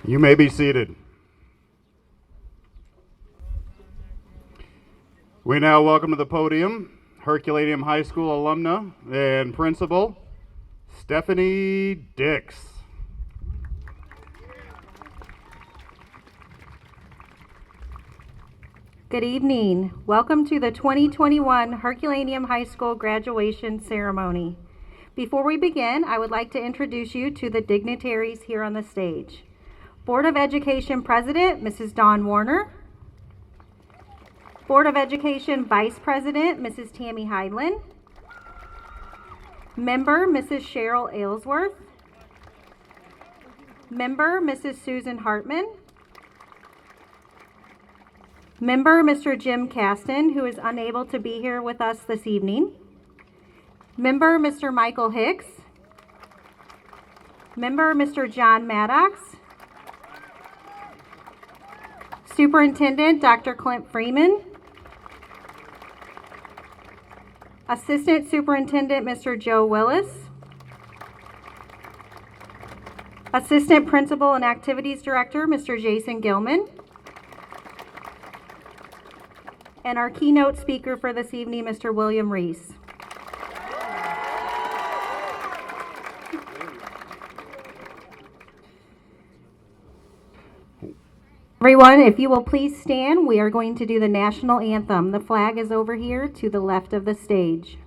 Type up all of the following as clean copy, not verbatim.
You may be seated. We now welcome to the podium Herculaneum High School alumna and principal, Stephanie Dix. Good evening. Welcome to the 2021 Herculaneum High School graduation ceremony. Before we begin, I would like to introduce you to the dignitaries here on the stage. Board of Education President, Mrs. Dawn Warner. Board of Education Vice President, Mrs. Tammy Heidland. Member, Mrs. Cheryl Aylesworth. Member, Mrs. Susan Hartman. Member, Mr. Jim Caston, who is unable to be here with us this evening. Member, Mr. Michael Hicks. Member, Mr. John Maddox. Superintendent, Dr. Clint Freeman. Assistant Superintendent, Mr. Joe Willis. Assistant Principal and Activities Director, Mr. Jason Gilman. And our keynote speaker for this evening, Mr. William Reese. Everyone, if you will please stand, we are going to do the national anthem. The flag is over here to the left of the stage.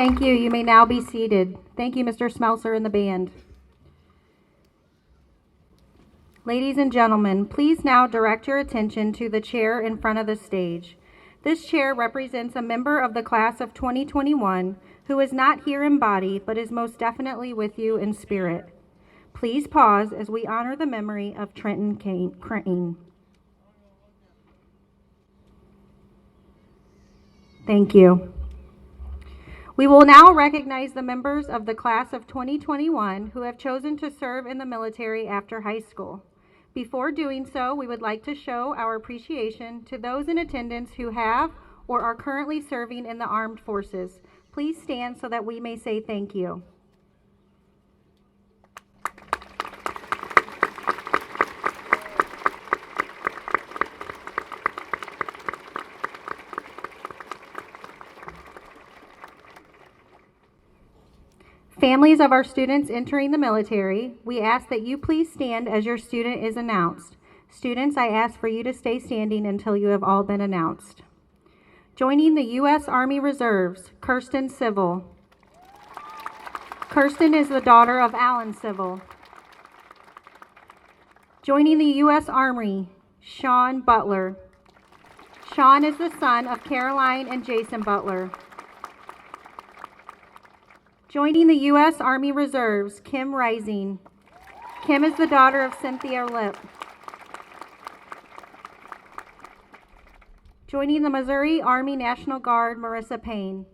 Thank you. You may now be seated. Thank you, Mr. Smelser and the band. Ladies and gentlemen, please now direct your attention to the chair in front of the stage. This chair represents a member of the class of 2021 who is not here in body, but is most definitely with you in spirit. Please pause as we honor the memory of Trenton Crane. Thank you. We will now recognize the members of the class of 2021 who have chosen to serve in the military after high school. Before doing so, we would like to show our appreciation to those in attendance who have or are currently serving in the armed forces. Please stand so that we may say thank you. Families of our students entering the military, we ask that you please stand as your student is announced. Students, I ask for you to stay standing until you have all been announced. Joining the U.S. Army Reserves, Kirsten Civil. Kirsten is the daughter of Alan Civil. Joining the U.S. Army, Sean Butler. Sean is the son of Caroline and Jason Butler. Joining the U.S. Army Reserves, Kim Rising. Kim is the daughter of Cynthia Lip. Joining the Missouri Army National Guard, Marissa Payne.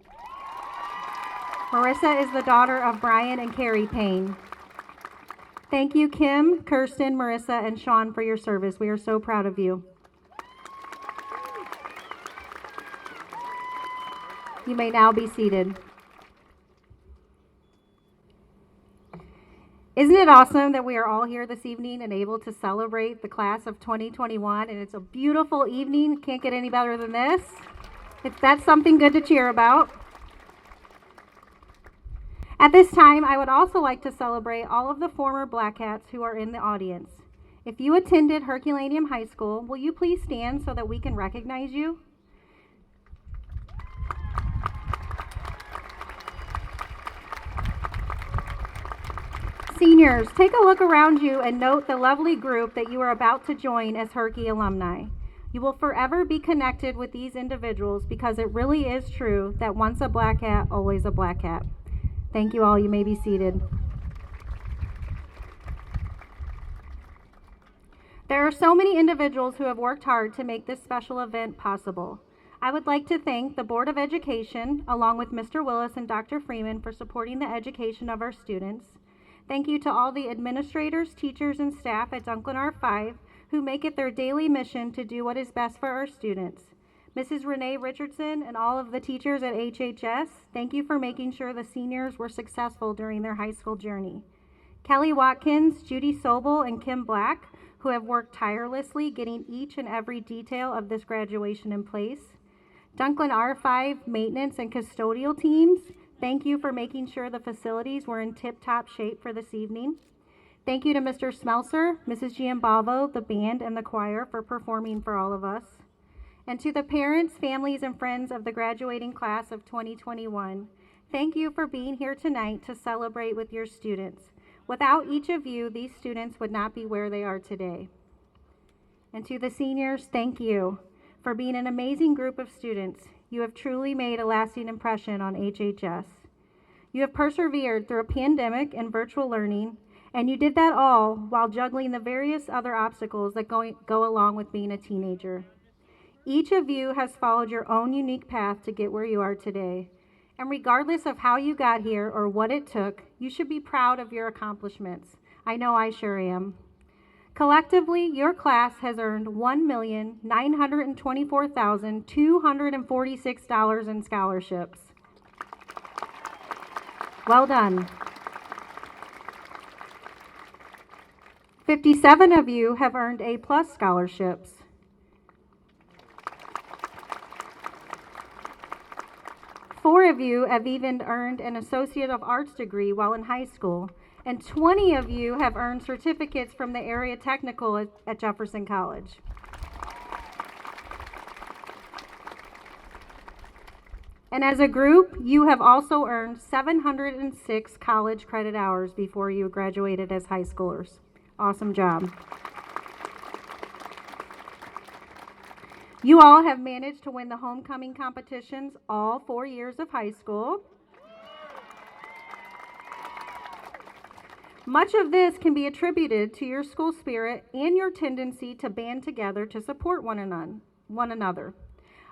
Marissa is the daughter of Brian and Carrie Payne. Thank you, Kim, Kirsten, Marissa, and Sean for your service. We are so proud of you. You may now be seated. Isn't it awesome that we are all here this evening and able to celebrate the class of 2021? And it's a beautiful evening. Can't get any better than this. That's something good to cheer about. At this time, I would also like to celebrate all of the former Blackcats who are in the audience. If you attended Herculaneum High School, will you please stand so that we can recognize you? Seniors, take a look around you and note the lovely group that you are about to join as Herky alumni. You will forever be connected with these individuals because it really is true that once a Blackcat, always a Blackcat. Thank you all. You may be seated. There are so many individuals who have worked hard to make this special event possible. I would like to thank the Board of Education, along with Mr. Willis and Dr. Freeman, for supporting the education of our students. Thank you to all the administrators, teachers, and staff at Dunklin R-5 who make it their daily mission to do what is best for our students. Mrs. Renee Richardson and all of the teachers at HHS, thank you for making sure the seniors were successful during their high school journey. Kelly Watkins, Judy Sobel, and Kim Black, who have worked tirelessly getting each and every detail of this graduation in place. Dunklin R-5 maintenance and custodial teams, thank you for making sure the facilities were in tip-top shape for this evening. Thank you to Mr. Smelser, Mrs. Giambalvo, the band, and the choir for performing for all of us. And to the parents, families, and friends of the graduating class of 2021, thank you for being here tonight to celebrate with your students. Without each of you, these students would not be where they are today. And to the seniors, thank you for being an amazing group of students. You have truly made a lasting impression on HHS. You have persevered through a pandemic and virtual learning, and you did that all while juggling the various other obstacles that go along with being a teenager. Each of you has followed your own unique path to get where you are today. And regardless of how you got here or what it took, you should be proud of your accomplishments. I know I sure am. Collectively, your class has earned $1,924,246 in scholarships. Well done. 57 of you have earned A+ scholarships. 4 of you have even earned an Associate of Arts degree while in high school, and 20 of you have earned certificates from the area technical at Jefferson College. And as a group, you have also earned 706 college credit hours before you graduated as high schoolers. Awesome job. You all have managed to win the homecoming competitions all 4 years of high school. Much of this can be attributed to your school spirit and your tendency to band together to support one another.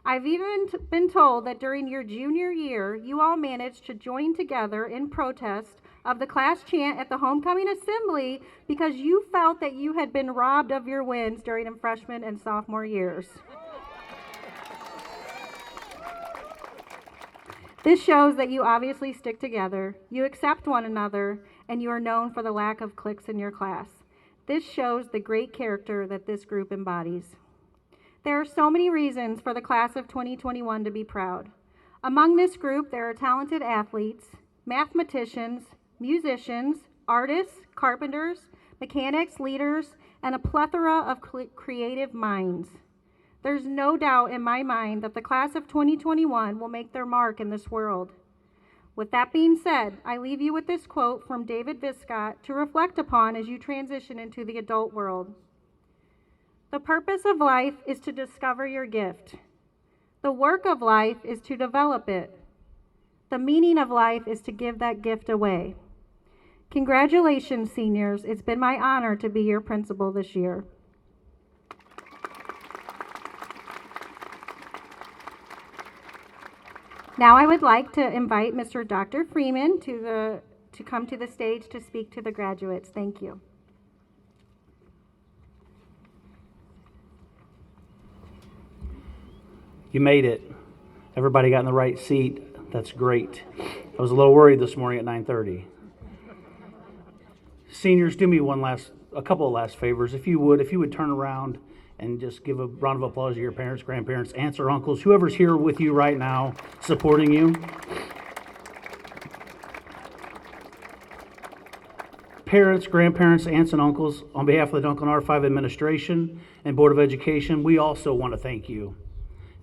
I've even been told that during your junior year, you all managed to join together in protest of the class chant at the homecoming assembly because you felt that you had been robbed of your wins during freshman and sophomore years. This shows that you obviously stick together, you accept one another, and you are known for the lack of cliques in your class. This shows the great character that this group embodies. There are so many reasons for the class of 2021 to be proud. Among this group, there are talented athletes, mathematicians, musicians, artists, carpenters, mechanics, leaders, and a plethora of creative minds. There's no doubt in my mind that the class of 2021 will make their mark in this world. With that being said, I leave you with this quote from David Viscott to reflect upon as you transition into the adult world. The purpose of life is to discover your gift. The work of life is to develop it. The meaning of life is to give that gift away. Congratulations, seniors. It's been my honor to be your principal this year. Now I would like to invite Mr. Dr. Freeman to come to the stage to speak to the graduates. Thank you. You made it. Everybody got in the right seat. That's great. I was a little worried this morning at 9:30. Seniors, do me a couple of last favors. If you would turn around and just give a round of applause to your parents, grandparents, aunts or uncles, whoever's here with you right now, supporting you. Parents, grandparents, aunts, and uncles, on behalf of the Dunklin R-5 administration and Board of Education, we also want to thank you.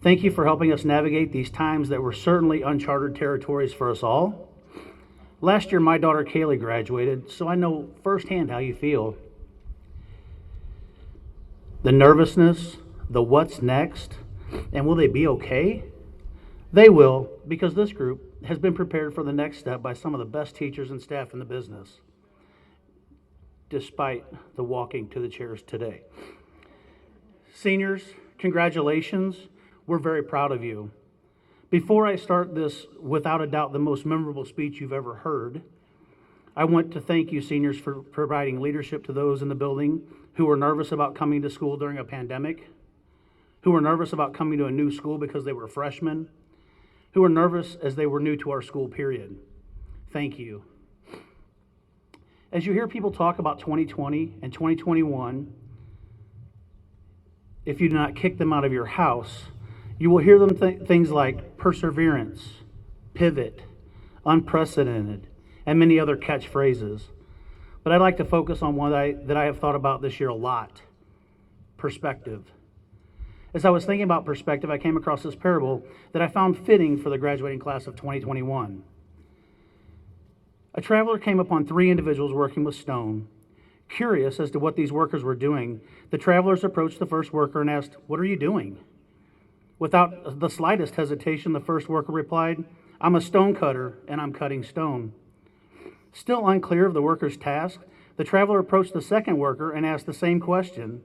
Thank you for helping us navigate these times that were certainly uncharted territories for us all. Last year, my daughter Kaylee graduated, so I know firsthand how you feel. The nervousness, the what's next, and will they be okay? They will, because this group has been prepared for the next step by some of the best teachers and staff in the business, despite the walking to the chairs today. Seniors, congratulations. We're very proud of you. Before I start this, without a doubt, the most memorable speech you've ever heard, I want to thank you, seniors, for providing leadership to those in the building who were nervous about coming to school during a pandemic, who were nervous about coming to a new school because they were freshmen, who were nervous as they were new to our school, period. Thank you. As you hear people talk about 2020 and 2021, if you do not kick them out of your house, you will hear them things like perseverance, pivot, unprecedented, and many other catchphrases. But I'd like to focus on one that I have thought about this year a lot: perspective. As I was thinking about perspective, I came across this parable that I found fitting for the graduating class of 2021. A traveler came upon 3 individuals working with stone. Curious as to what these workers were doing, the travelers approached the first worker and asked, "What are you doing?" Without the slightest hesitation, the first worker replied, "I'm a stone cutter, and I'm cutting stone." Still unclear of the worker's task, the traveler approached the second worker and asked the same question.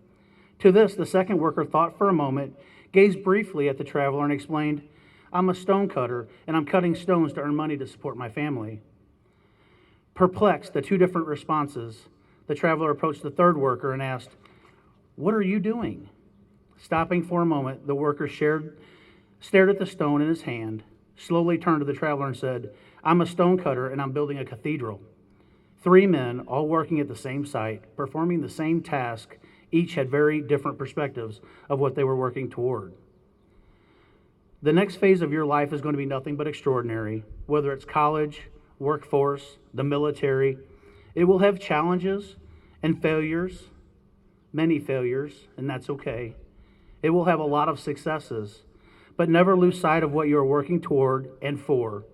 To this, the second worker thought for a moment, gazed briefly at the traveler, and explained, "I'm a stone cutter, and I'm cutting stones to earn money to support my family." Perplexed at 2 different responses, the traveler approached the third worker and asked, "What are you doing?" Stopping for a moment, the worker stared at the stone in his hand, slowly turned to the traveler and said, "I'm a stone cutter and I'm building a cathedral." 3 men, all working at the same site, performing the same task, each had very different perspectives of what they were working toward. The next phase of your life is going to be nothing but extraordinary, whether it's college, workforce, the military. It will have challenges and failures, many failures, and that's okay. It will have a lot of successes, but never lose sight of what you are working toward and for.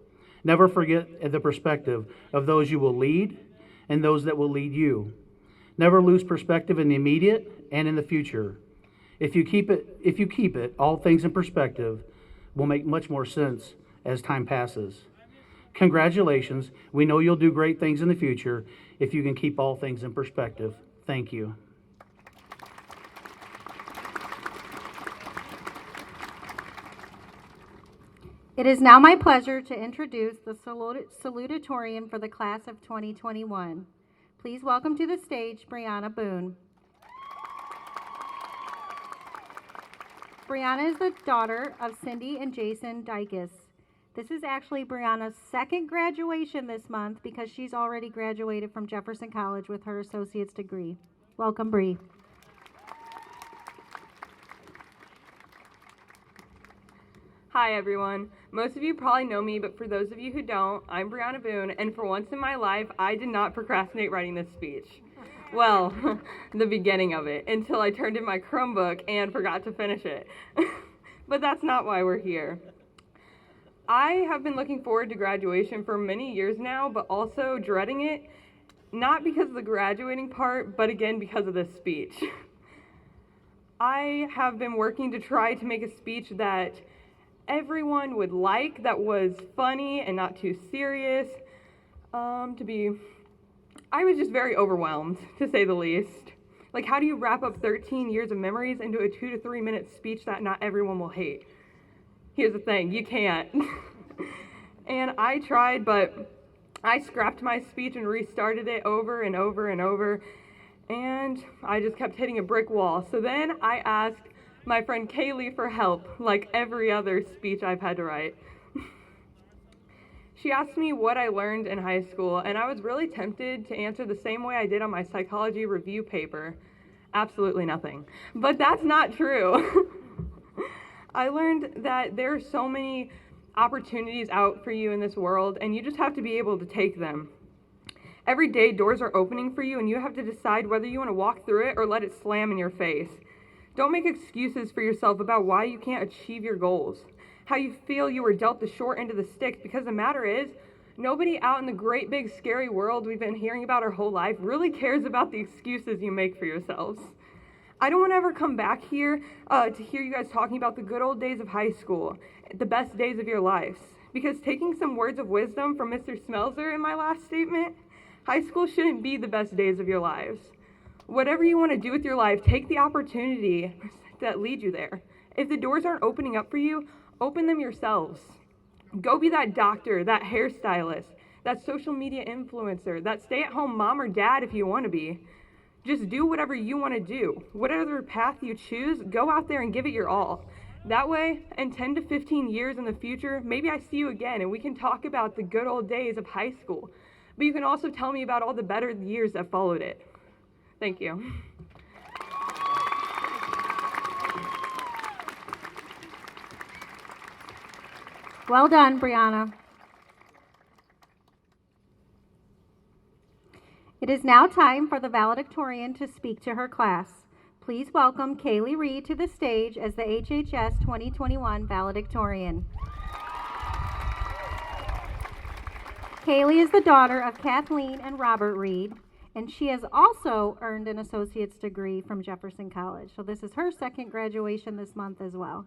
Never forget the perspective of those you will lead and those that will lead you. Never lose perspective in the immediate and in the future. If you keep it, all things in perspective will make much more sense as time passes. Congratulations. We know you'll do great things in the future if you can keep all things in perspective. Thank you. It is now my pleasure to introduce the Salutatorian for the class of 2021. Please welcome to the stage Brianna Boone. Brianna is the daughter of Cindy and Jason Dykes. This is actually Brianna's second graduation this month because she's already graduated from Jefferson College with her associate's degree. Welcome, Bree. Hi everyone. Most of you probably know me, but for those of you who don't, I'm Brianna Boone, and for once in my life, I did not procrastinate writing this speech. Well, the beginning of it, until I turned in my Chromebook and forgot to finish it. But that's not why we're here. I have been looking forward to graduation for many years now, but also dreading it, not because of the graduating part, but again because of this speech. I have been working to try to make a speech that everyone would like, that was funny and not too serious. I was just very overwhelmed, to say the least. Like, how do you wrap up 13 years of memories into a 2 to 3 minute speech that not everyone will hate? Here's the thing, you can't. And I tried, but I scrapped my speech and restarted it over and over and over, and I just kept hitting a brick wall. So then I asked my friend Kaylee for help, like every other speech I've had to write. She asked me what I learned in high school, and I was really tempted to answer the same way I did on my psychology review paper. Absolutely nothing. But that's not true. I learned that there are so many opportunities out for you in this world, and you just have to be able to take them. Every day, doors are opening for you, and you have to decide whether you want to walk through it or let it slam in your face. Don't make excuses for yourself about why you can't achieve your goals, how you feel you were dealt the short end of the stick, because the matter is, nobody out in the great big scary world we've been hearing about our whole life really cares about the excuses you make for yourselves. I don't want to ever come back here to hear you guys talking about the good old days of high school, the best days of your lives, because taking some words of wisdom from Mr. Smelzer in my last statement, high school shouldn't be the best days of your lives. Whatever you want to do with your life, take the opportunity that lead you there. If the doors aren't opening up for you, open them yourselves. Go be that doctor, that hairstylist, that social media influencer, that stay-at-home mom or dad if you want to be. Just do whatever you want to do. Whatever path you choose, go out there and give it your all. That way, in 10 to 15 years in the future, maybe I see you again and we can talk about the good old days of high school. But you can also tell me about all the better years that followed it. Thank you. Well done, Brianna. It is now time for the valedictorian to speak to her class. Please welcome Kaylee Reed to the stage as the HHS 2021 valedictorian. Kaylee is the daughter of Kathleen and Robert Reed, and she has also earned an associate's degree from Jefferson College. So this is her second graduation this month as well.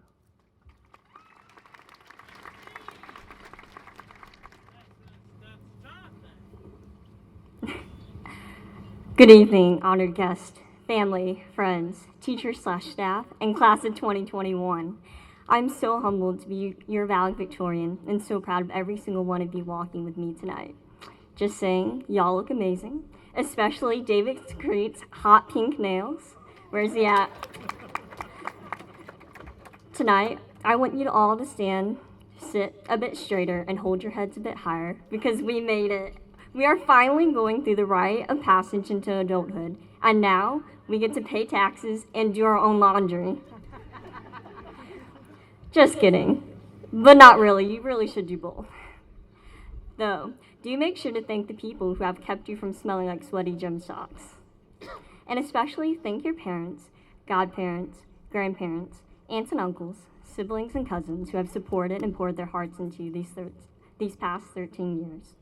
Good evening, honored guests, family, friends, teachers/staff, and class of 2021. I'm so humbled to be your valedictorian and so proud of every single one of you walking with me tonight. Just saying, y'all look amazing, especially David Creed's hot pink nails. Where's he at? Tonight, I want you to all to stand, sit a bit straighter, and hold your heads a bit higher because we made it. We are finally going through the rite of passage into adulthood, and now we get to pay taxes and do our own laundry. Just kidding, but not really. You really should do both. Though, do make sure to thank the people who have kept you from smelling like sweaty gym socks. And especially thank your parents, godparents, grandparents, aunts and uncles, siblings and cousins who have supported and poured their hearts into you these past 13 years.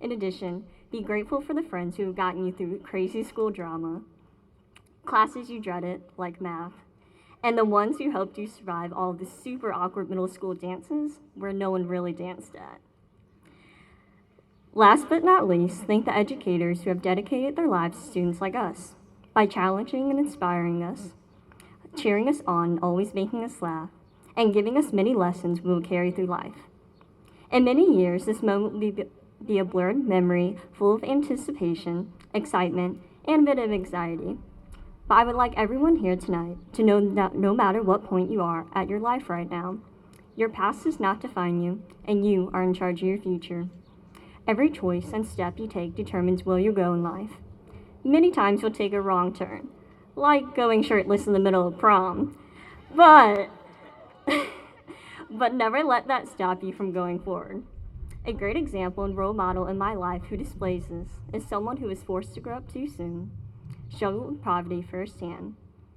In addition, be grateful for the friends who have gotten you through crazy school drama, classes you dreaded, like math, and the ones who helped you survive all of the super awkward middle school dances where no one really danced at. Last but not least, thank the educators who have dedicated their lives to students like us by challenging and inspiring us, cheering us on, always making us laugh, and giving us many lessons we will carry through life. In many years, this moment will be a blurred memory full of anticipation, excitement, and a bit of anxiety. But I would like everyone here tonight to know that no matter what point you are at your life right now, your past does not define you, and you are in charge of your future. Every choice and step you take determines where you go in life. Many times you'll take a wrong turn, like going shirtless in the middle of prom, but never let that stop you from going forward. A great example and role model in my life who displays this is someone who was forced to grow up too soon, struggled with poverty firsthand,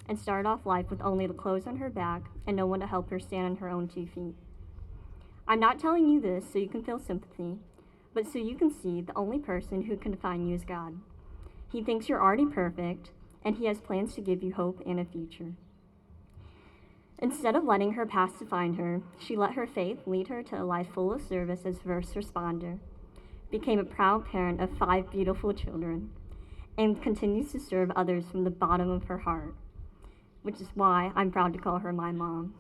and started off life with only the clothes on her back and no one to help her stand on her own 2 feet. I'm not telling you this so you can feel sympathy, but so you can see the only person who can define you is God. He thinks you're already perfect, and he has plans to give you hope and a future. Instead of letting her past define her, she let her faith lead her to a life full of service as first responder, became a proud parent of 5 beautiful children, and continues to serve others from the bottom of her heart, which is why I'm proud to call her my mom.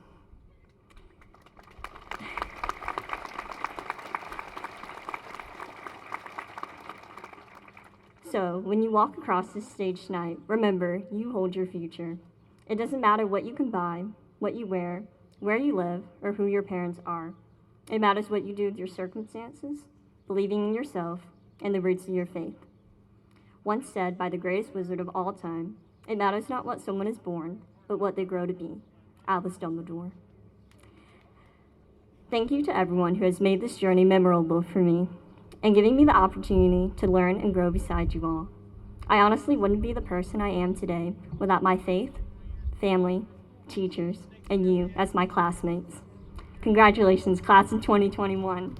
So, when you walk across this stage tonight, remember, you hold your future. It doesn't matter what you can buy, what you wear, where you live, or who your parents are. It matters what you do with your circumstances, believing in yourself, and the roots of your faith. Once said by the greatest wizard of all time, it matters not what someone is born, but what they grow to be. Albus Dumbledore. Thank you to everyone who has made this journey memorable for me and giving me the opportunity to learn and grow beside you all. I honestly wouldn't be the person I am today without my faith, family, teachers, and you as my classmates. Congratulations, class of 2021.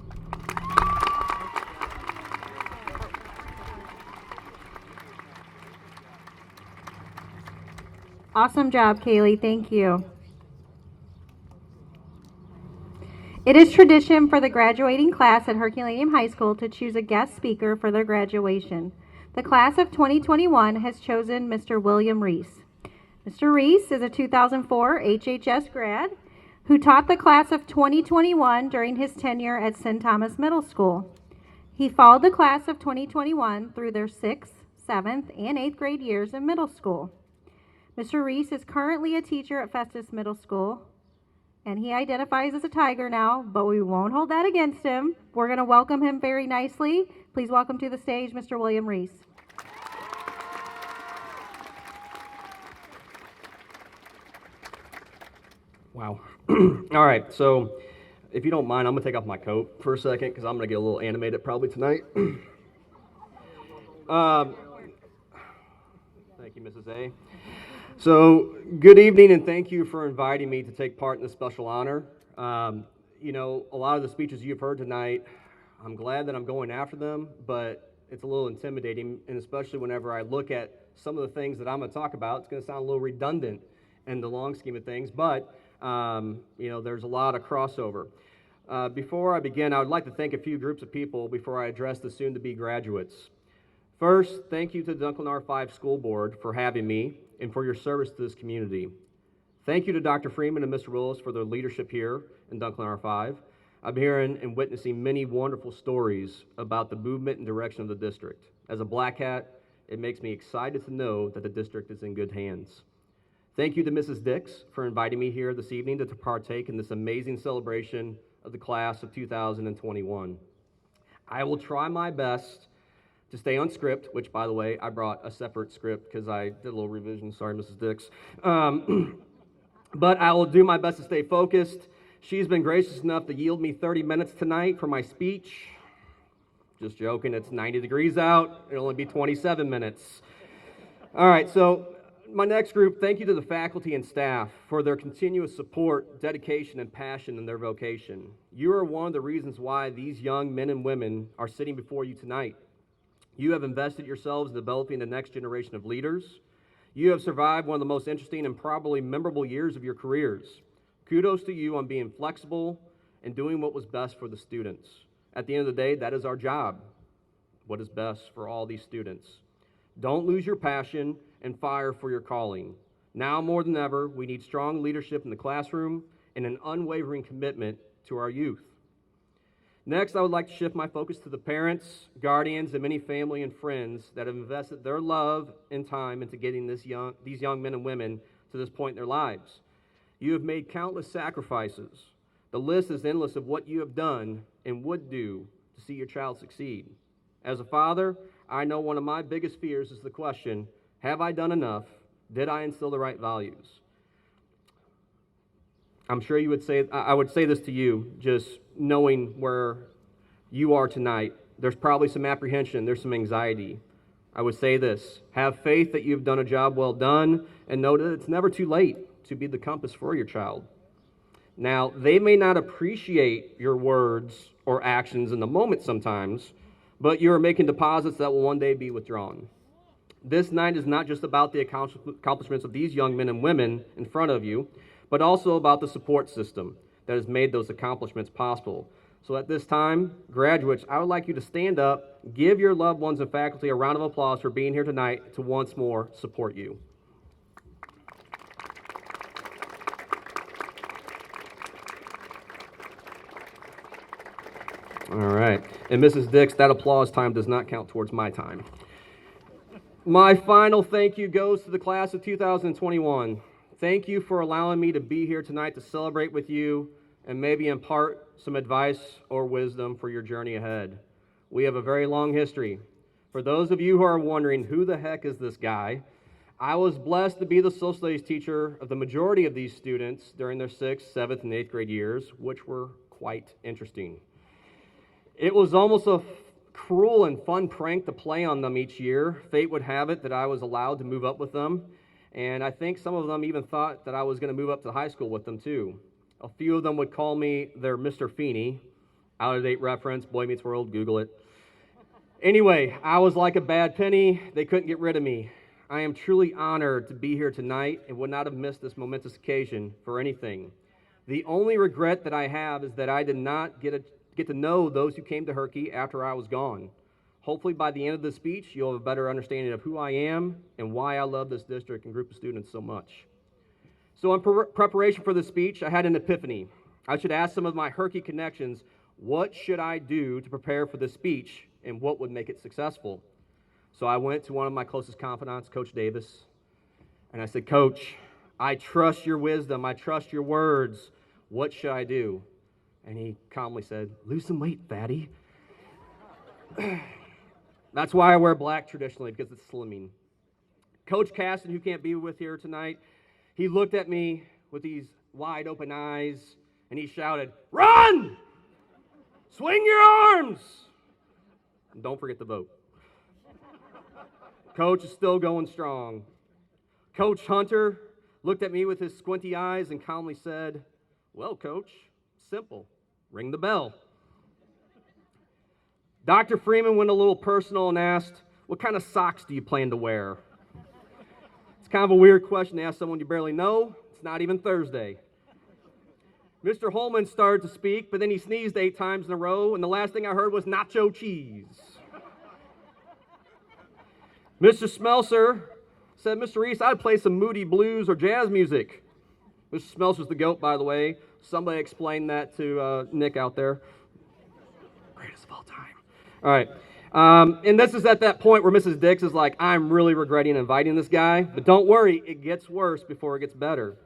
Awesome job, Kaylee. Thank you. It is tradition for the graduating class at Herculaneum High School to choose a guest speaker for their graduation. The class of 2021 has chosen Mr. William Reese. Mr. Reese is a 2004 HHS grad who taught the class of 2021 during his tenure at St. Thomas Middle School. He followed the class of 2021 through their 6th, 7th, and 8th grade years in middle school. Mr. Reese is currently a teacher at Festus Middle School, and he identifies as a Tiger now, but we won't hold that against him. We're going to welcome him very nicely. Please welcome to the stage Mr. William Reese. Wow. All right, so if you don't mind, I'm going to take off my coat for a second because I'm going to get a little animated probably tonight. Thank you, Mrs. A. So, good evening, and thank you for inviting me to take part in this special honor. You know, a lot of the speeches you've heard tonight, I'm glad that I'm going after them, but it's a little intimidating, and especially whenever I look at some of the things that I'm going to talk about, it's going to sound a little redundant in the long scheme of things, but, you know, there's a lot of crossover. Before I begin, I would like to thank a few groups of people before I address the soon-to-be graduates. First, thank you to the Dunklin R-5 School Board for having me and for your service to this community. Thank you to Dr. Freeman and Mr. Willis for their leadership here in Dunklin R-5. I'm hearing and witnessing many wonderful stories about the movement and direction of the district. As a Blackcat, it makes me excited to know that the district is in good hands. Thank you to Mrs. Dix for inviting me here this evening to partake in this amazing celebration of the class of 2021. I will try my best to stay on script, which, by the way, I brought a separate script because I did a little revision. Sorry, Mrs. Dix. But I will do my best to stay focused. She's been gracious enough to yield me 30 minutes tonight for my speech. Just joking, it's 90 degrees out. It'll only be 27 minutes. All right, so my next group, thank you to the faculty and staff for their continuous support, dedication, and passion in their vocation. You are one of the reasons why these young men and women are sitting before you tonight. You have invested yourselves in developing the next generation of leaders. You have survived one of the most interesting and probably memorable years of your careers. Kudos to you on being flexible and doing what was best for the students. At the end of the day, that is our job, what is best for all these students. Don't lose your passion and fire for your calling. Now more than ever, we need strong leadership in the classroom and an unwavering commitment to our youth. Next, I would like to shift my focus to the parents, guardians, and many family and friends that have invested their love and time into getting these young men and women to this point in their lives. You have made countless sacrifices. The list is endless of what you have done and would do to see your child succeed. As a father, I know one of my biggest fears is the question, have I done enough? Did I instill the right values? I'm sure you would say, I would say this to you, just knowing where you are tonight. There's probably some apprehension, there's some anxiety. I would say this, have faith that you've done a job well done, and know that it's never too late to be the compass for your child. Now, they may not appreciate your words or actions in the moment sometimes, but you are making deposits that will one day be withdrawn. This night is not just about the accomplishments of these young men and women in front of you, but also about the support system that has made those accomplishments possible. So at this time, graduates, I would like you to stand up, give your loved ones and faculty a round of applause for being here tonight to once more support you. All right, and Mrs. Dix, that applause time does not count towards my time. My final thank you goes to the class of 2021. Thank you for allowing me to be here tonight to celebrate with you and maybe impart some advice or wisdom for your journey ahead. We have a very long history. For those of you who are wondering, who the heck is this guy? I was blessed to be the social studies teacher of the majority of these students during their 6th, 7th, and 8th grade years, which were quite interesting. It was almost a cruel and fun prank to play on them each year. Fate would have it that I was allowed to move up with them, and I think some of them even thought that I was going to move up to high school with them too. A few of them would call me their Mr. Feeney. Out-of-date reference, Boy Meets World, Google it. Anyway, I was like a bad penny. They couldn't get rid of me. I am truly honored to be here tonight and would not have missed this momentous occasion for anything. The only regret that I have is that I did not get to know those who came to Herky after I was gone. Hopefully by the end of the speech, you'll have a better understanding of who I am and why I love this district and group of students so much. So in preparation for this speech, I had an epiphany. I should ask some of my Herky connections, what should I do to prepare for this speech and what would make it successful? So I went to one of my closest confidants, Coach Davis, and I said, Coach, I trust your wisdom. I trust your words. What should I do? And he calmly said, lose some weight, fatty. That's why I wear black traditionally, because it's slimming. Coach Caston, who can't be with here tonight, he looked at me with these wide open eyes, and he shouted, run! Swing your arms! And don't forget to vote. Coach is still going strong. Coach Hunter looked at me with his squinty eyes and calmly said, well, Coach, simple. Ring the bell. Dr. Freeman went a little personal and asked, what kind of socks do you plan to wear? It's kind of a weird question to ask someone you barely know. It's not even Thursday. Mr. Holman started to speak, but then he sneezed 8 times in a row, and the last thing I heard was nacho cheese. Mr. Smelser said, Mr. Reese, I'd play some moody blues or jazz music. Mr. Smelser's the GOAT, by the way. Somebody explain that to Nick out there. Greatest of all time. All right. And this is at that point where Mrs. Dix is like, I'm really regretting inviting this guy, but don't worry, it gets worse before it gets better.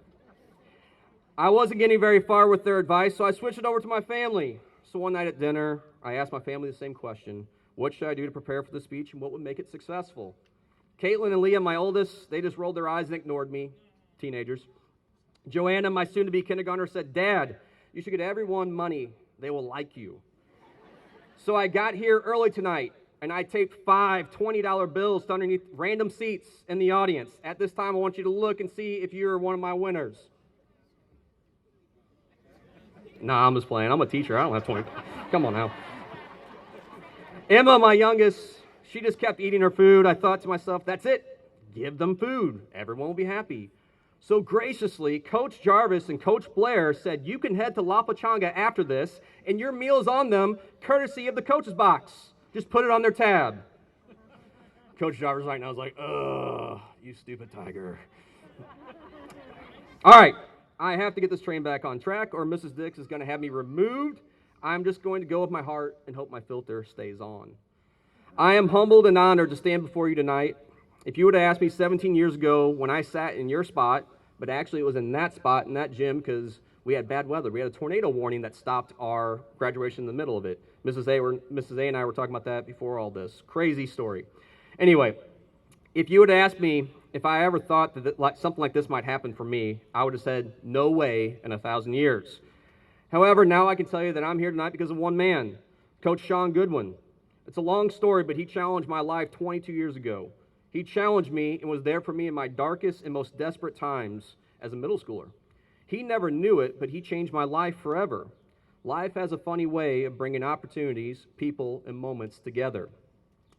I wasn't getting very far with their advice, so I switched it over to my family. So one night at dinner, I asked my family the same question. What should I do to prepare for the speech, and what would make it successful? Caitlin and Leah, my oldest, they just rolled their eyes and ignored me, teenagers. Joanna, my soon-to-be kindergartner, said, Dad, you should get everyone money. They will like you. So I got here early tonight, and I taped 5 $20 bills to underneath random seats in the audience. At this time, I want you to look and see if you're one of my winners. Nah, I'm just playing. I'm a teacher. I don't have 20. Come on now. Emma, my youngest, she just kept eating her food. I thought to myself, that's it. Give them food. Everyone will be happy. So graciously, Coach Jarvis and Coach Blair said, you can head to La Pachanga after this, and your meal's on them, courtesy of the coach's box. Just put it on their tab. Coach Jarvis right now is like, ugh, you stupid tiger. All right, I have to get this train back on track, or Mrs. Dix is going to have me removed. I'm just going to go with my heart and hope my filter stays on. I am humbled and honored to stand before you tonight. If you would have asked me 17 years ago when I sat in your spot, but actually it was in that spot, in that gym, because we had bad weather. We had a tornado warning that stopped our graduation in the middle of it. Mrs. A and I were talking about that before all this. Crazy story. Anyway, if you would have asked me if I ever thought that something like this might happen for me, I would have said, no way in 1,000 years. However, now I can tell you that I'm here tonight because of one man, Coach Sean Goodwin. It's a long story, but he challenged my life 22 years ago. He challenged me and was there for me in my darkest and most desperate times as a middle schooler. He never knew it, but he changed my life forever. Life has a funny way of bringing opportunities, people, and moments together.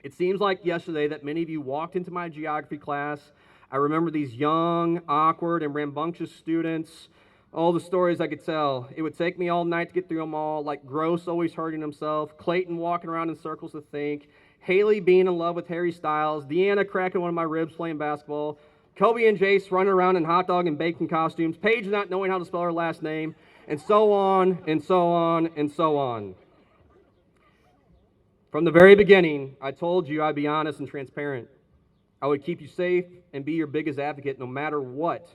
It seems like yesterday that many of you walked into my geography class. I remember these young, awkward, and rambunctious students. All the stories I could tell. It would take me all night to get through them all, like Gross always hurting himself, Clayton walking around in circles to think, Haley being in love with Harry Styles, Deanna cracking one of my ribs playing basketball, Kobe and Jace running around in hot dog and bacon costumes, Paige not knowing how to spell her last name, and so on, and so on, and so on. From the very beginning, I told you I'd be honest and transparent. I would keep you safe and be your biggest advocate no matter what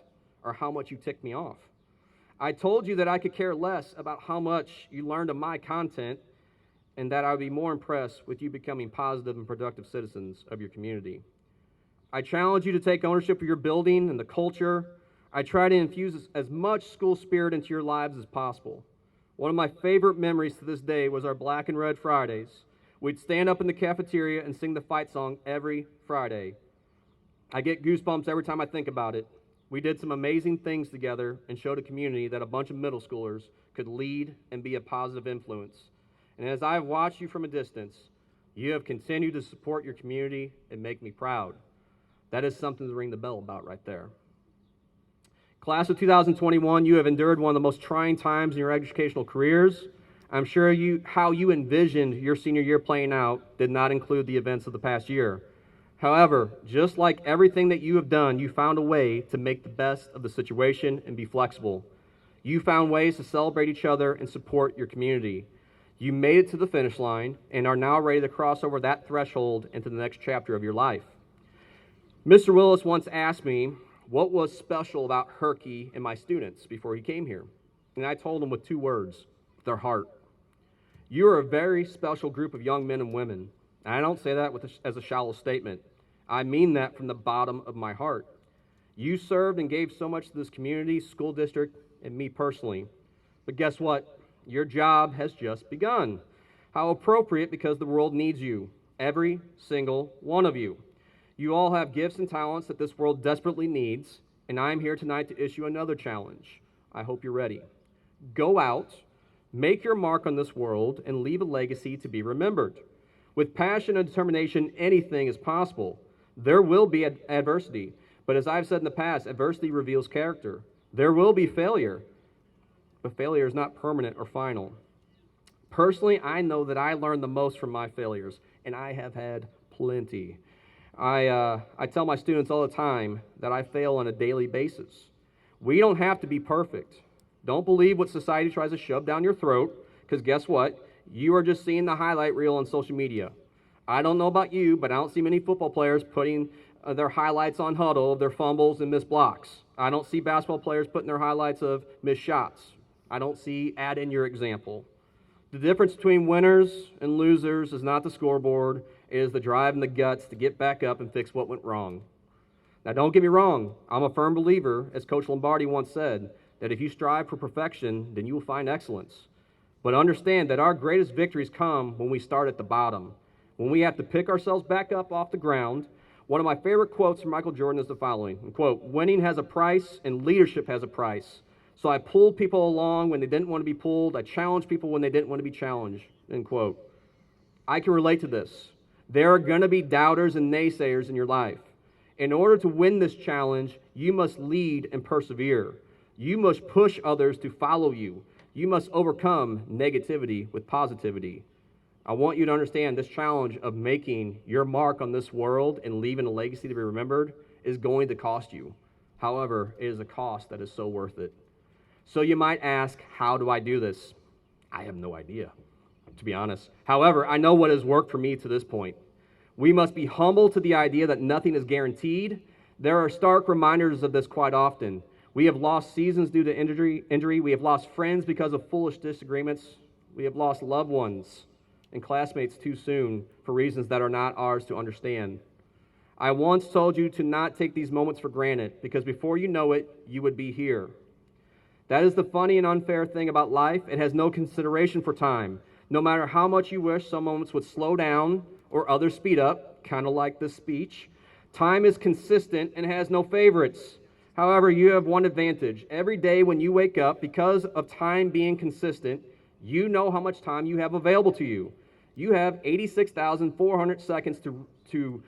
or how much you ticked me off. I told you that I could care less about how much you learned of my content and that I would be more impressed with you becoming positive and productive citizens of your community. I challenge you to take ownership of your building and the culture. I try to infuse as much school spirit into your lives as possible. One of my favorite memories to this day was our Black and Red Fridays. We'd stand up in the cafeteria and sing the fight song every Friday. I get goosebumps every time I think about it. We did some amazing things together and showed a community that a bunch of middle schoolers could lead and be a positive influence. And as I've watched you from a distance, you have continued to support your community and make me proud. That is something to ring the bell about right there. Class of 2021, you have endured one of the most trying times in your educational careers. I'm sure how you envisioned your senior year playing out did not include the events of the past year. However, just like everything that you have done, you found a way to make the best of the situation and be flexible. You found ways to celebrate each other and support your community. You made it to the finish line and are now ready to cross over that threshold into the next chapter of your life. Mr. Willis once asked me what was special about Herky and my students before he came here. And I told him with 2 words, their heart. You are a very special group of young men and women. And I don't say that as a shallow statement. I mean that from the bottom of my heart. You served and gave so much to this community, school district, and me personally. But guess what? Your job has just begun. How appropriate, because the world needs you, every single one of you. You all have gifts and talents that this world desperately needs, and I'm here tonight to issue another challenge. I hope you're ready. Go out, make your mark on this world, and leave a legacy to be remembered. With passion and determination, anything is possible. There will be adversity, but as I've said in the past, adversity reveals character. There will be failure, but failure is not permanent or final. Personally, I know that I learned the most from my failures, and I have had plenty. I tell my students all the time that I fail on a daily basis. We don't have to be perfect. Don't believe what society tries to shove down your throat, because guess what? You are just seeing the highlight reel on social media. I don't know about you, but I don't see many football players putting their highlights on Huddle of their fumbles and missed blocks. I don't see basketball players putting their highlights of missed shots. I don't see add in your example. The difference between winners and losers is not the scoreboard. It is the drive and the guts to get back up and fix what went wrong. Now, don't get me wrong. I'm a firm believer, as Coach Lombardi once said, that if you strive for perfection, then you will find excellence. But understand that our greatest victories come when we start at the bottom, when we have to pick ourselves back up off the ground. One of my favorite quotes from Michael Jordan is the following, quote, "Winning has a price and leadership has a price. So I pulled people along when they didn't want to be pulled. I challenged people when they didn't want to be challenged," end quote. I can relate to this. There are going to be doubters and naysayers in your life. In order to win this challenge, you must lead and persevere. You must push others to follow you. You must overcome negativity with positivity. I want you to understand this challenge of making your mark on this world and leaving a legacy to be remembered is going to cost you. However, it is a cost that is so worth it. So you might ask, how do I do this? I have no idea, to be honest. However, I know what has worked for me to this point. We must be humble to the idea that nothing is guaranteed. There are stark reminders of this quite often. We have lost seasons due to injury. We have lost friends because of foolish disagreements. We have lost loved ones and classmates too soon for reasons that are not ours to understand. I once told you to not take these moments for granted, because before you know it, you would be here. That is the funny and unfair thing about life. It has no consideration for time. No matter how much you wish some moments would slow down or others speed up, kind of like this speech, time is consistent and has no favorites. However, you have one advantage. Every day when you wake up, because of time being consistent, you know how much time you have available to you. You have 86,400 seconds to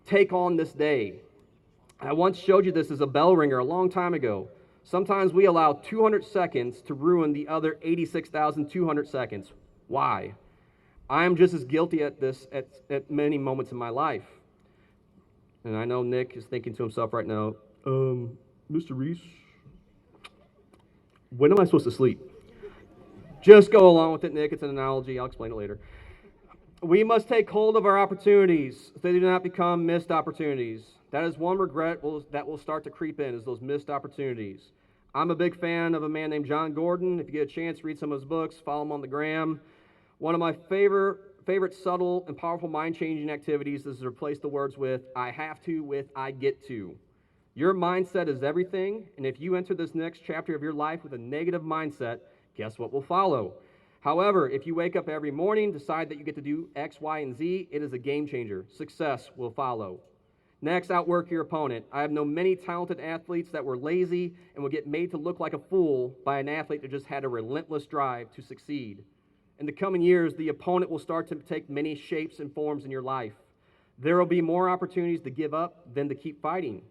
take on this day. I once showed you this as a bell ringer a long time ago. Sometimes we allow 200 seconds to ruin the other 86,200 seconds. Why? I am just as guilty at this at many moments in my life. And I know Nick is thinking to himself right now, Mr. Reese, when am I supposed to sleep? Just go along with it, Nick. It's an analogy. I'll explain it later. We must take hold of our opportunities so they do not become missed opportunities. That is one regret that will start to creep in, is those missed opportunities. I'm a big fan of a man named John Gordon. If you get a chance, read some of his books, follow him on the gram. One of my favorite subtle and powerful mind-changing activities is to replace the words with I have to with I get to. Your mindset is everything, and if you enter this next chapter of your life with a negative mindset, guess what will follow? However, if you wake up every morning, decide that you get to do X, Y, and Z, it is a game changer. Success will follow. Next, outwork your opponent. I have known many talented athletes that were lazy and would get made to look like a fool by an athlete that just had a relentless drive to succeed. In the coming years, the opponent will start to take many shapes and forms in your life. There will be more opportunities to give up than to keep fighting.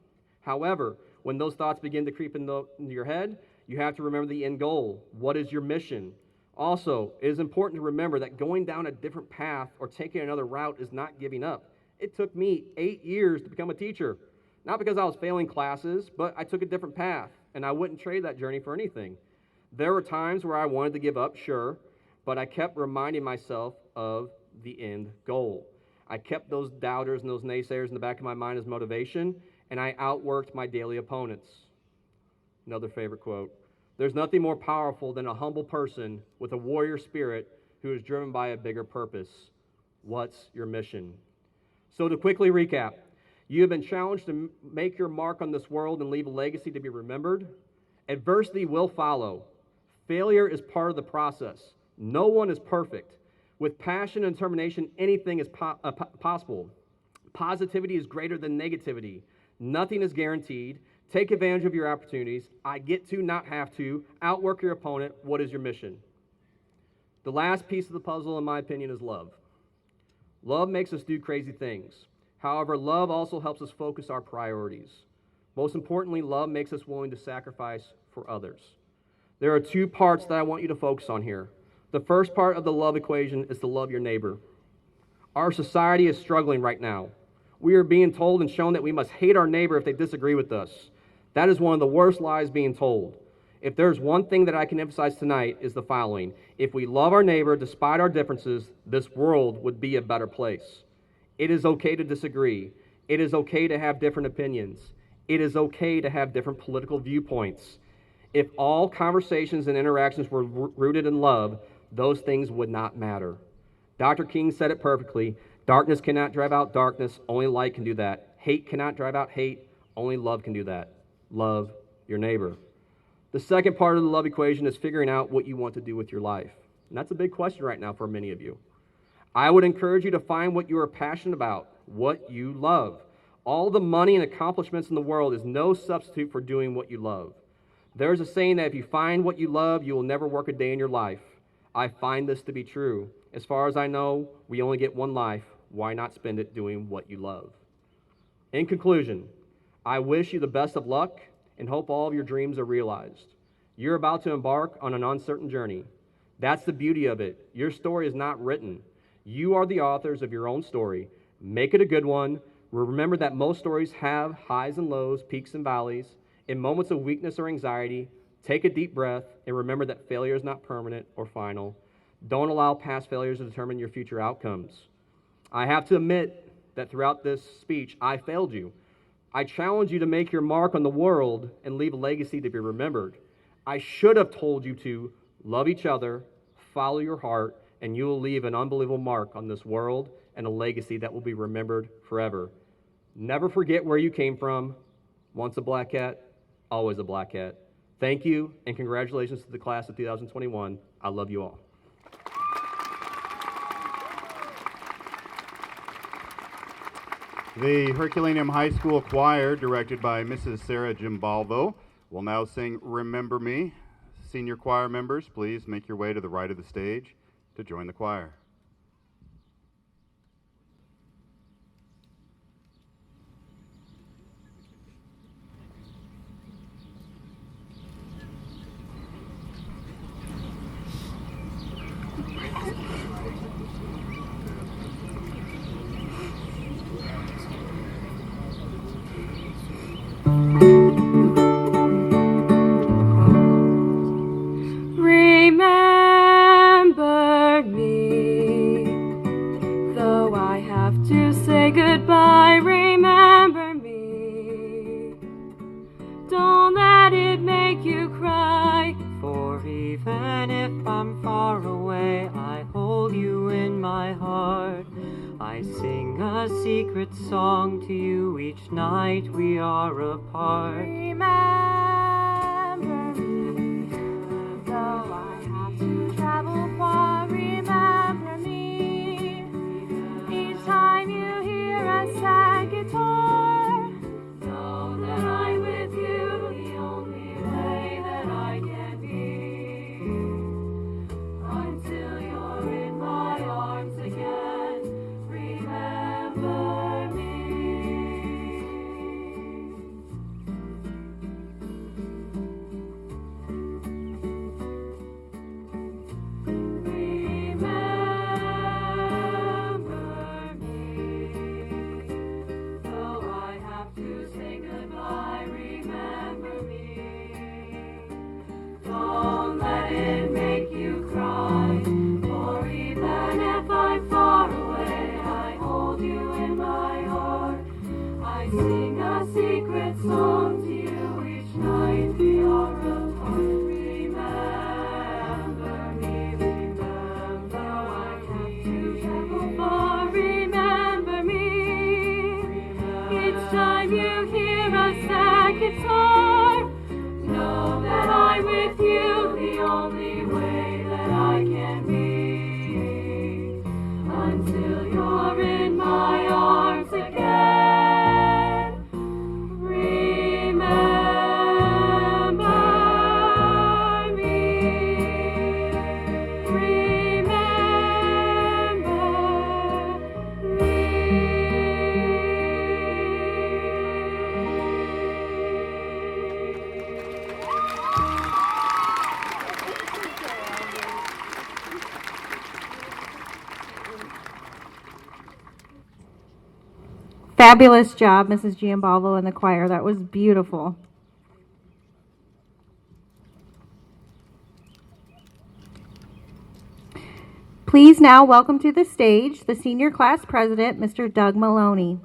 However, when those thoughts begin to creep into your head, you have to remember the end goal. What is your mission? Also, it is important to remember that going down a different path or taking another route is not giving up. It took me 8 years to become a teacher. Not because I was failing classes, but I took a different path, and I wouldn't trade that journey for anything. There were times where I wanted to give up, sure, but I kept reminding myself of the end goal. I kept those doubters and those naysayers in the back of my mind as motivation, and I outworked my daily opponents. Another favorite quote. There's nothing more powerful than a humble person with a warrior spirit who is driven by a bigger purpose. What's your mission? So to quickly recap, you have been challenged to make your mark on this world and leave a legacy to be remembered. Adversity will follow. Failure is part of the process. No one is perfect. With passion and determination, anything is possible. Positivity is greater than negativity. Nothing is guaranteed. Take advantage of your opportunities. I get to, not have to. Outwork your opponent. What is your mission? The last piece of the puzzle, in my opinion, is love. Love makes us do crazy things. However, love also helps us focus our priorities. Most importantly, love makes us willing to sacrifice for others. There are 2 parts that I want you to focus on here. The first part of the love equation is to love your neighbor. Our society is struggling right now. We are being told and shown that we must hate our neighbor if they disagree with us. That is one of the worst lies being told. If there's one thing that I can emphasize tonight is the following. If we love our neighbor despite our differences, this world would be a better place. It is okay to disagree. It is okay to have different opinions. It is okay to have different political viewpoints. If all conversations and interactions were rooted in love, those things would not matter. Dr. King said it perfectly. Darkness cannot drive out darkness. Only light can do that. Hate cannot drive out hate. Only love can do that. Love your neighbor. The second part of the love equation is figuring out what you want to do with your life. And that's a big question right now for many of you. I would encourage you to find what you are passionate about, what you love. All the money and accomplishments in the world is no substitute for doing what you love. There's a saying that if you find what you love, you will never work a day in your life. I find this to be true. As far as I know, we only get one life. Why not spend it doing what you love? In conclusion, I wish you the best of luck and hope all of your dreams are realized. You're about to embark on an uncertain journey. That's the beauty of it. Your story is not written. You are the authors of your own story. Make it a good one. Remember that most stories have highs and lows, peaks and valleys. In moments of weakness or anxiety, take a deep breath and remember that failure is not permanent or final. Don't allow past failures to determine your future outcomes. I have to admit that throughout this speech, I failed you. I challenge you to make your mark on the world and leave a legacy to be remembered. I should have told you to love each other, follow your heart, and you will leave an unbelievable mark on this world and a legacy that will be remembered forever. Never forget where you came from. Once a black cat, always a black cat. Thank you, and congratulations to the class of 2021. I love you all. The Herculaneum High School Choir, directed by Mrs. Sarah Gimbalvo, will now sing Remember Me. Senior choir members, please make your way to the right of the stage to join the choir. Remember me. Even if I'm far away, I hold you in my heart. I sing a secret song to you each night we are apart. Remember me, though I have to travel far. Remember me, each time you hear a sad guitar. Know that I'm with you, the only way that I can be, until you're in my arms again. Remember me. Remember me, though I have to say goodbye. Remember me. Don't let it make you cry, for even if I'm far away, I hold you in my heart. I sing a secret song to you each night we are apart. Remember me, remember I have to travel far. Remember me, each time you hear a sad guitar. Know that I'm with you, the only way that I can be, until you're in my arms again. Remember me. Remember me. Fabulous job, Mrs. Giambalvo and the choir. That was beautiful. Please now welcome to the stage the senior class president, Mr. Doug Maloney.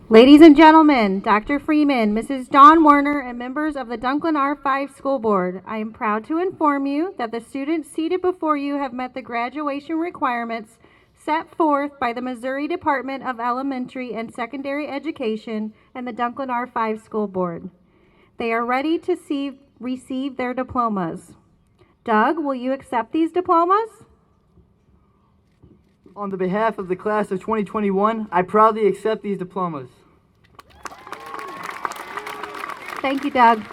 Ladies and gentlemen, Dr. Freeman, Mrs. Dawn Warner, and members of the Dunklin R-5 School Board, I am proud to inform you that the students seated before you have met the graduation requirements set forth by the Missouri Department of Elementary and Secondary Education and the Dunklin R-5 School Board. They are ready to receive their diplomas. Doug, will you accept these diplomas? On the behalf of the class of 2021, I proudly accept these diplomas. Thank you, Doug.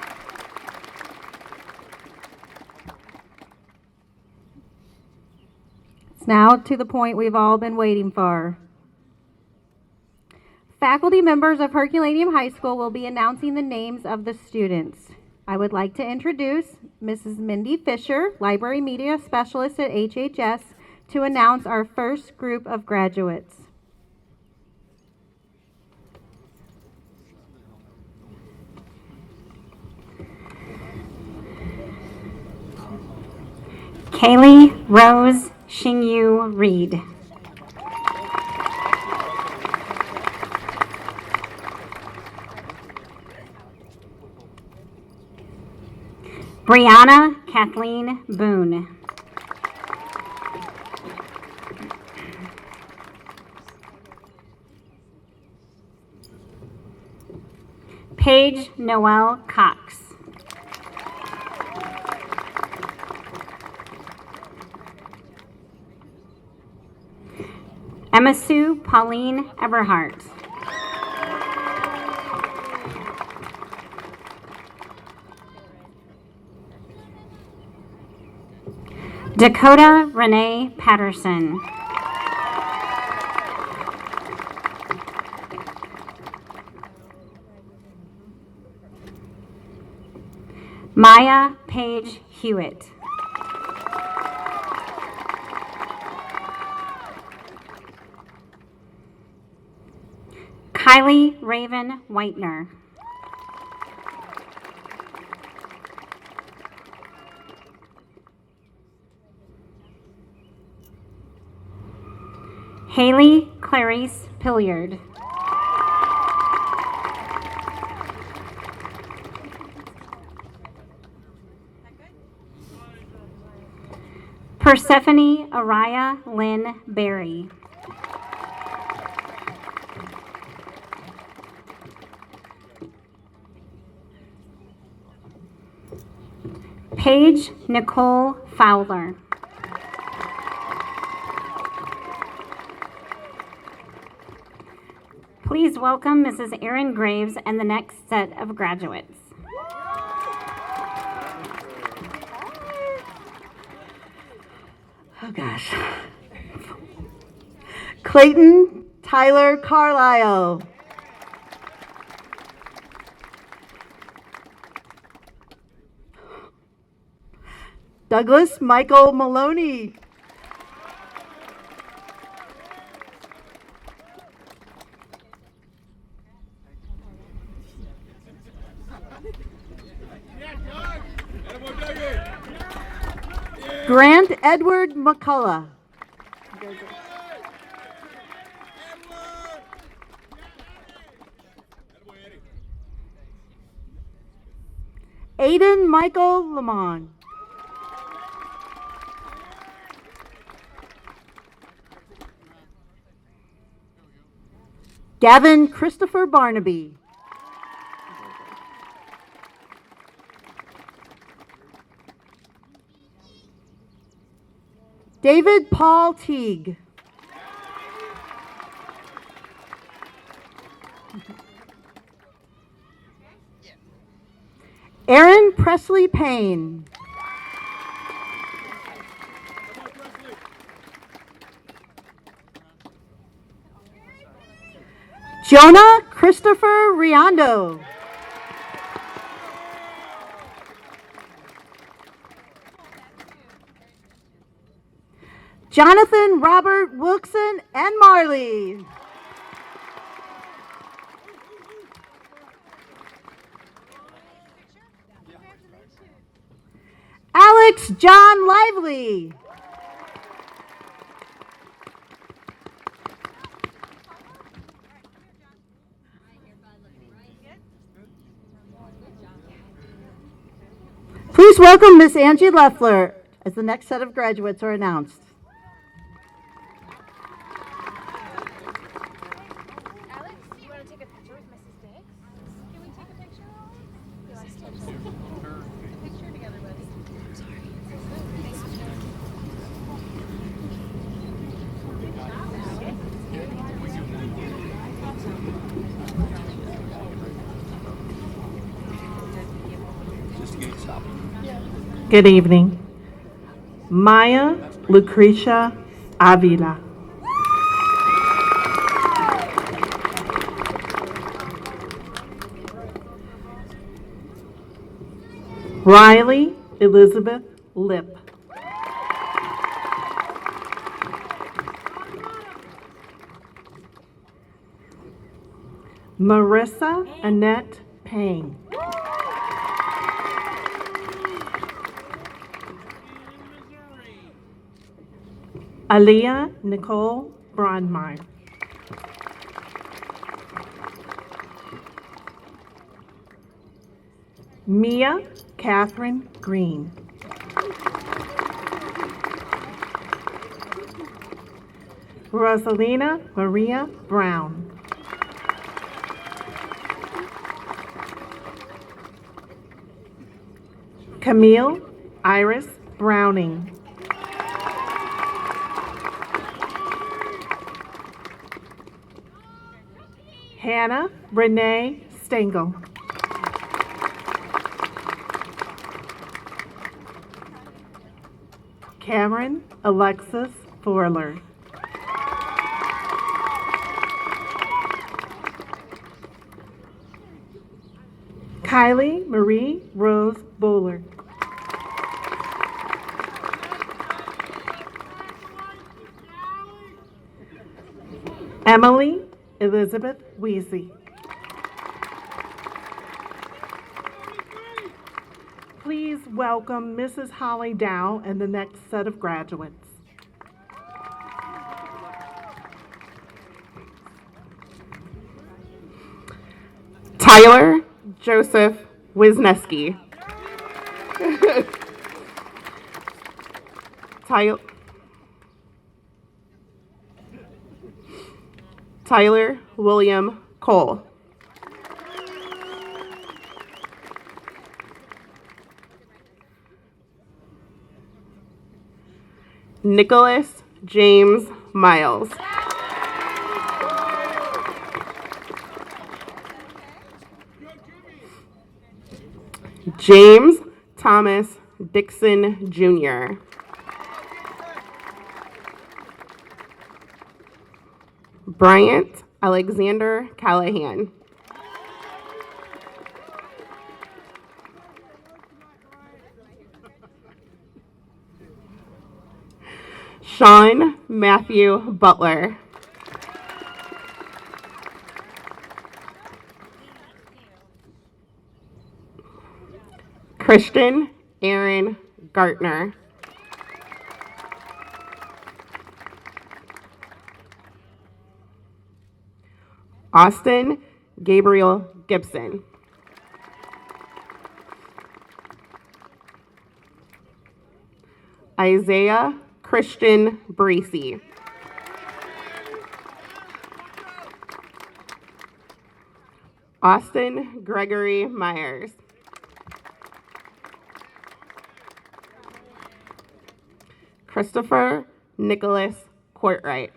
It's now to the point we've all been waiting for. Faculty members of Herculaneum High School will be announcing the names of the students. I would like to introduce Mrs. Mindy Fisher, Library Media Specialist at HHS, to announce our first group of graduates. Kaylee Rose Xingyu Reed. Brianna Kathleen Boone. Paige Noelle Cox. Emma Sue Pauline Eberhardt. Dakota Renee Patterson. Maya Paige Hewitt. Kylie Raven Whitener. Haley Clarice Pilliard. Persephone Araya Lynn Berry. Paige Nicole Fowler. Please welcome Mrs. Erin Graves and the next set of graduates. Oh gosh. Clayton Tyler Carlisle. Douglas Michael Maloney. Grant Edward McCullough. Aiden Michael Lamont. Gavin Christopher Barnaby. David Paul Teague. Aaron Presley Payne. Jonah Christopher Riondo. Jonathan Robert Wilson and Marley. Alex John Lively. Please welcome Miss Angie Leffler as the next set of graduates are announced. Alex, you want to take a picture with Mrs. Diggs? Can we take a picture? You want to take a picture together, buddy? Good evening. Maya Lucretia Avila. Riley Elizabeth Lip. Marissa Annette Payne. Aaliyah Nicole Brandmeyer. Mia Catherine Green. Rosalina Maria Brown. Camille Iris Browning. Hannah Renee Stengel. Cameron Alexis Forler. Kylie Marie Rose Bowler. Emily Elizabeth Weesey. Please welcome Mrs. Holly Dow and the next set of graduates. Tyler Joseph Wisniewski. Tyler William Cole. Nicholas James Miles. James Thomas Dixon Jr. Bryant Alexander Callahan. Sean Matthew Butler. Christian Aaron Gartner. Austin Gabriel Gibson. Isaiah Christian Breesy. Austin Gregory Myers. Christopher Nicholas Courtwright.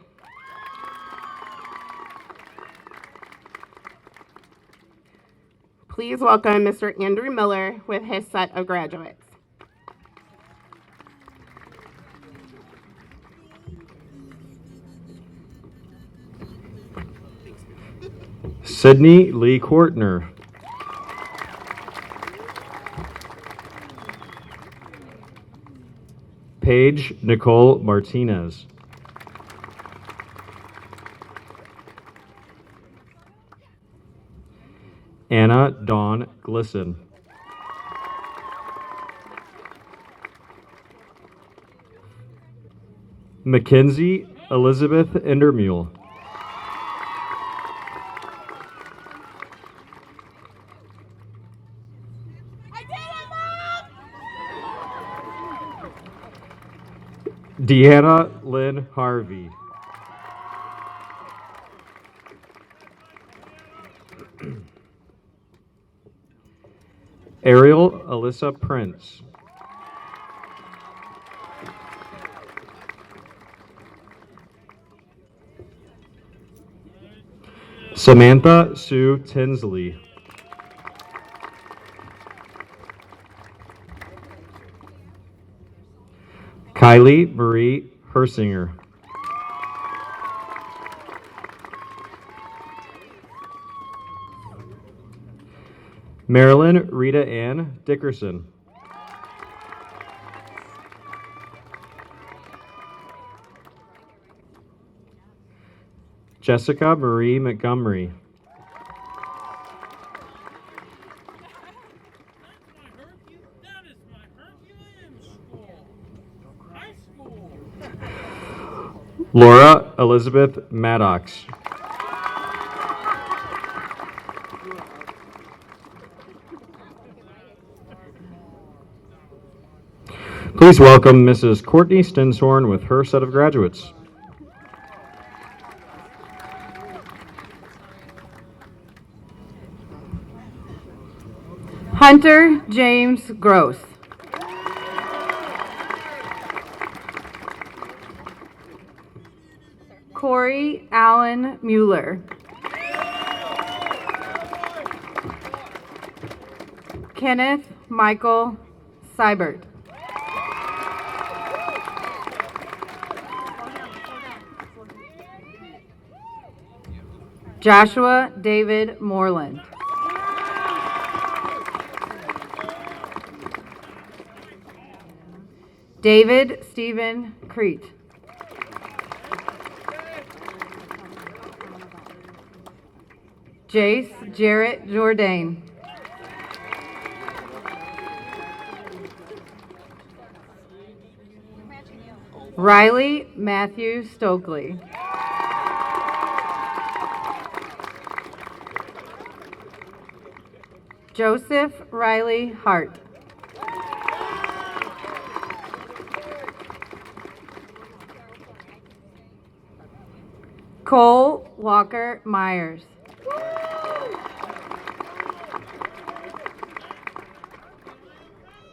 Please welcome Mr. Andrew Miller with his set of graduates. Sydney Lee Courtner. Paige Nicole Martinez. Anna Dawn Glisson. Mackenzie Elizabeth Endermule. Deanna Lynn Harvey. Ariel Alyssa Prince. Samantha Sue Tinsley. Kylie Marie Hersinger. Marilyn Rita Ann Dickerson. Jessica Marie Montgomery. Laura Elizabeth Maddox. Please welcome Mrs. Courtney Stinshorn with her set of graduates. Hunter James Gross. Corey Allen Mueller. Kenneth Michael Seibert. Joshua David Moreland. David Stephen Crete. Jace Jarrett Jourdain. Riley Matthew Stokely. Joseph Riley Hart. Cole Walker Myers.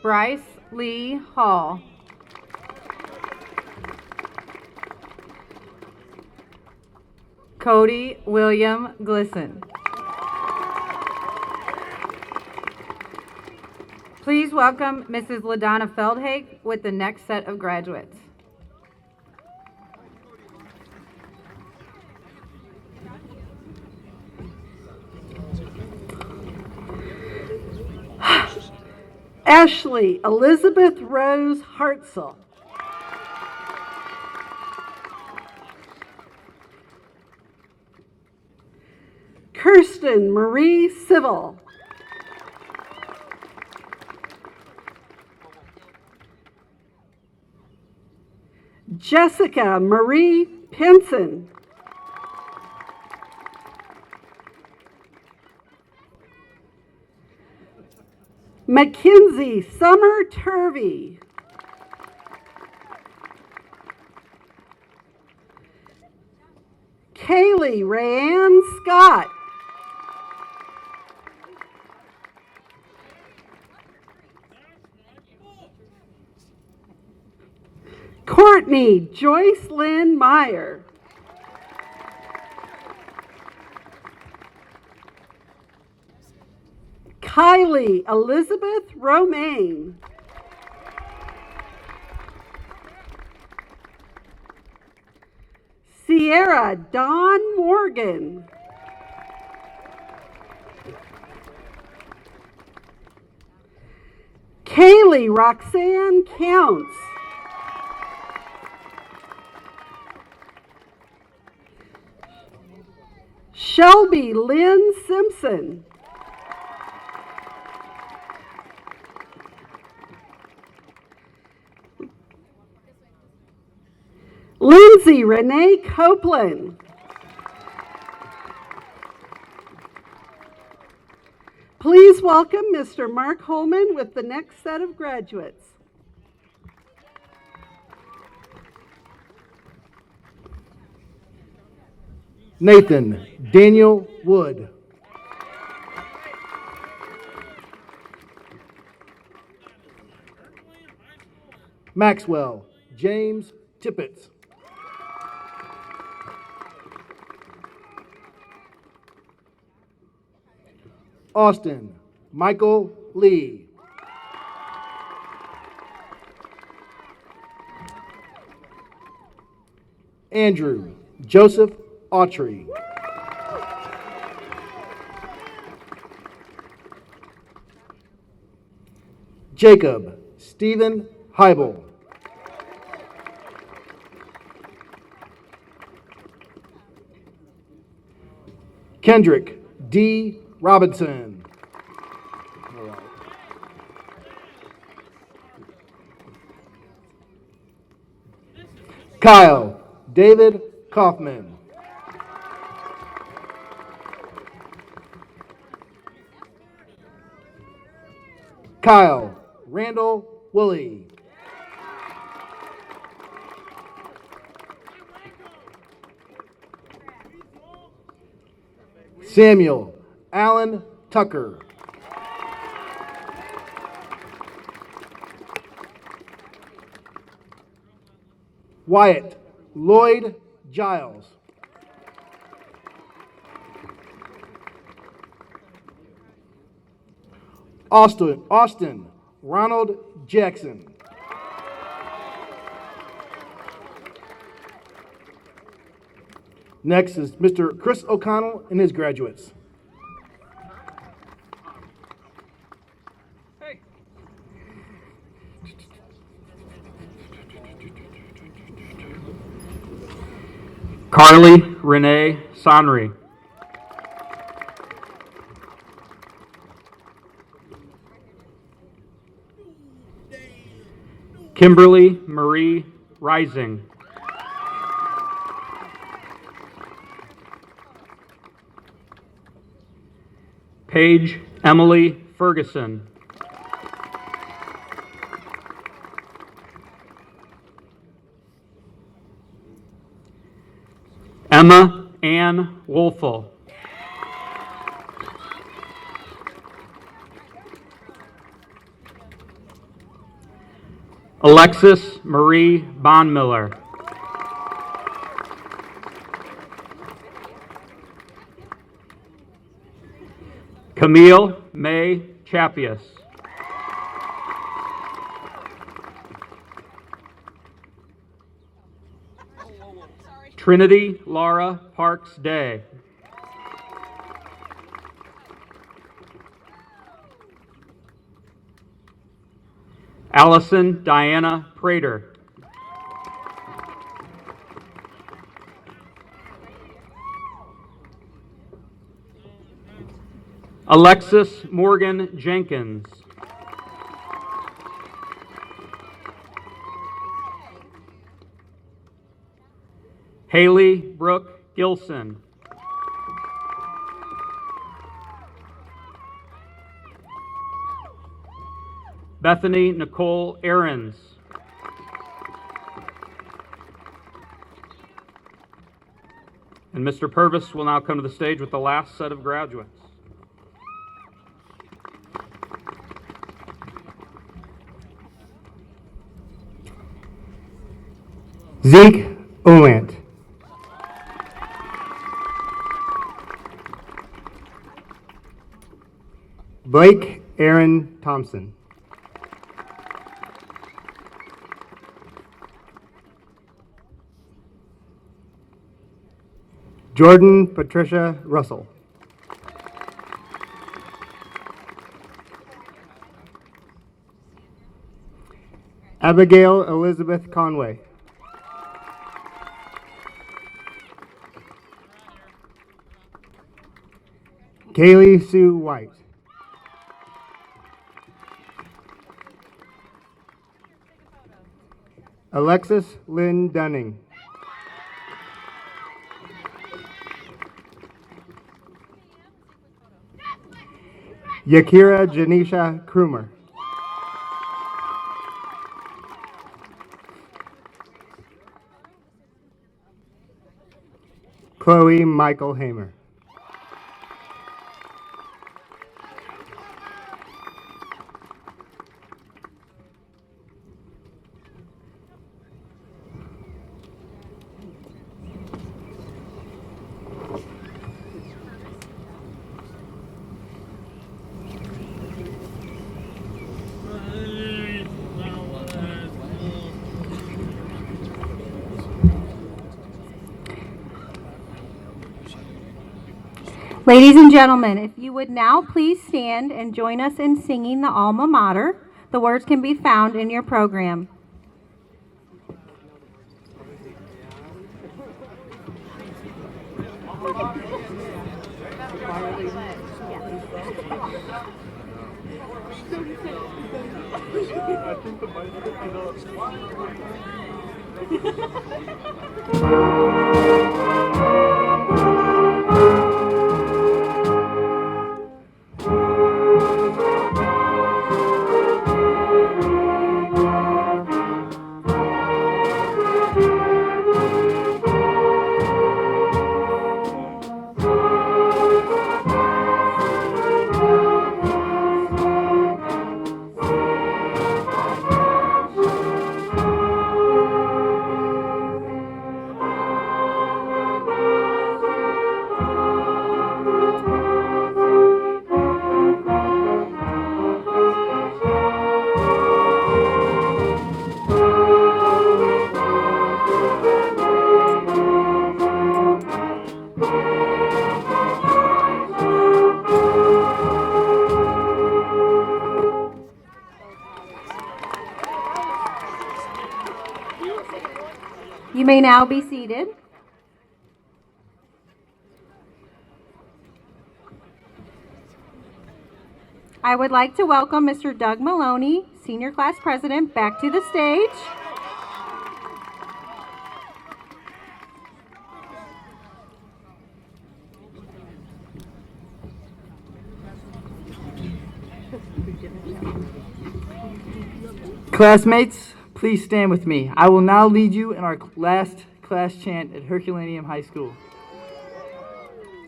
Bryce Lee Hall. Cody William Glisson. Please welcome Mrs. LaDonna Feldhake with the next set of graduates. Ashley Elizabeth Rose Hartzell. Kirsten Marie Civil. Jessica Marie Pinson. Mackenzie Summer Turvey. Kaylee Rayanne Scott. Courtney Joyce Lynn Meyer. Kylie Elizabeth Romaine. Sierra Dawn Morgan. Kaylee Roxanne Counts. Shelby Lynn Simpson. Lindsay Renee Copeland. Please welcome Mr. Mark Holman with the next set of graduates. Nathan Daniel Wood. Maxwell James Tippett. Austin Michael Lee. Andrew Joseph Autry. Jacob Stephen Heibel. Kendrick D. Robinson. Kyle David Kaufman. Kyle Randall Woolley. Samuel Allen Tucker. Wyatt Lloyd Giles. Austin Ronald Jackson. Next is Mr. Chris O'Connell and his graduates. Carly Renee Sonry. Kimberly Marie Rising. Paige Emily Ferguson. Emma Ann Wolfel. Alexis Marie Bonmiller. Camille May Chapius. Trinity Laura Parks Day. Allison Diana Prater. Alexis Morgan Jenkins. Haley Brooke Gilson. Bethany Nicole Ahrens. And Mr. Purvis will now come to the stage with the last set of graduates. Zeke Olant. Blake Aaron Thompson. Jordan Patricia Russell. Abigail Elizabeth Conway. Kaylee Sue White. Alexis Lynn Dunning. Yakira Janisha Krumer. Chloe Michael Hamer. Ladies and gentlemen, if you would now please stand and join us in singing the alma mater. The words can be found in your program. You may now be seated. I would like to welcome Mr. Doug Maloney, Senior Class President, back to the stage. Classmates, please stand with me. I will now lead you in our last class chant at Herculaneum High School.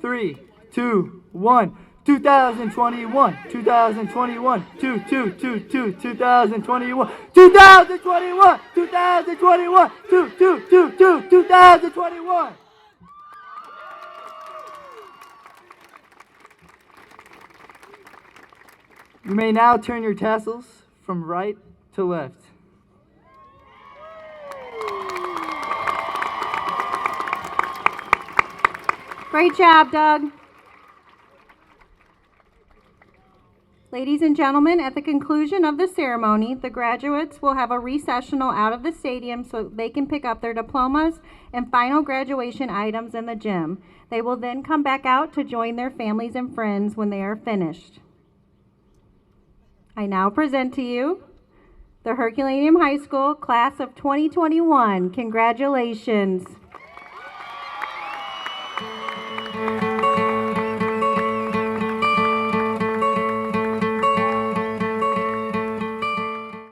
3, 2, 1. 2021, 2021, 2021, 2021, 2021. You may now turn your tassels from right to left. Great job, Doug. Ladies and gentlemen, at the conclusion of the ceremony, the graduates will have a recessional out of the stadium so they can pick up their diplomas and final graduation items in the gym. They will then come back out to join their families and friends when they are finished. I now present to you the Herculaneum High School class of 2021. Congratulations.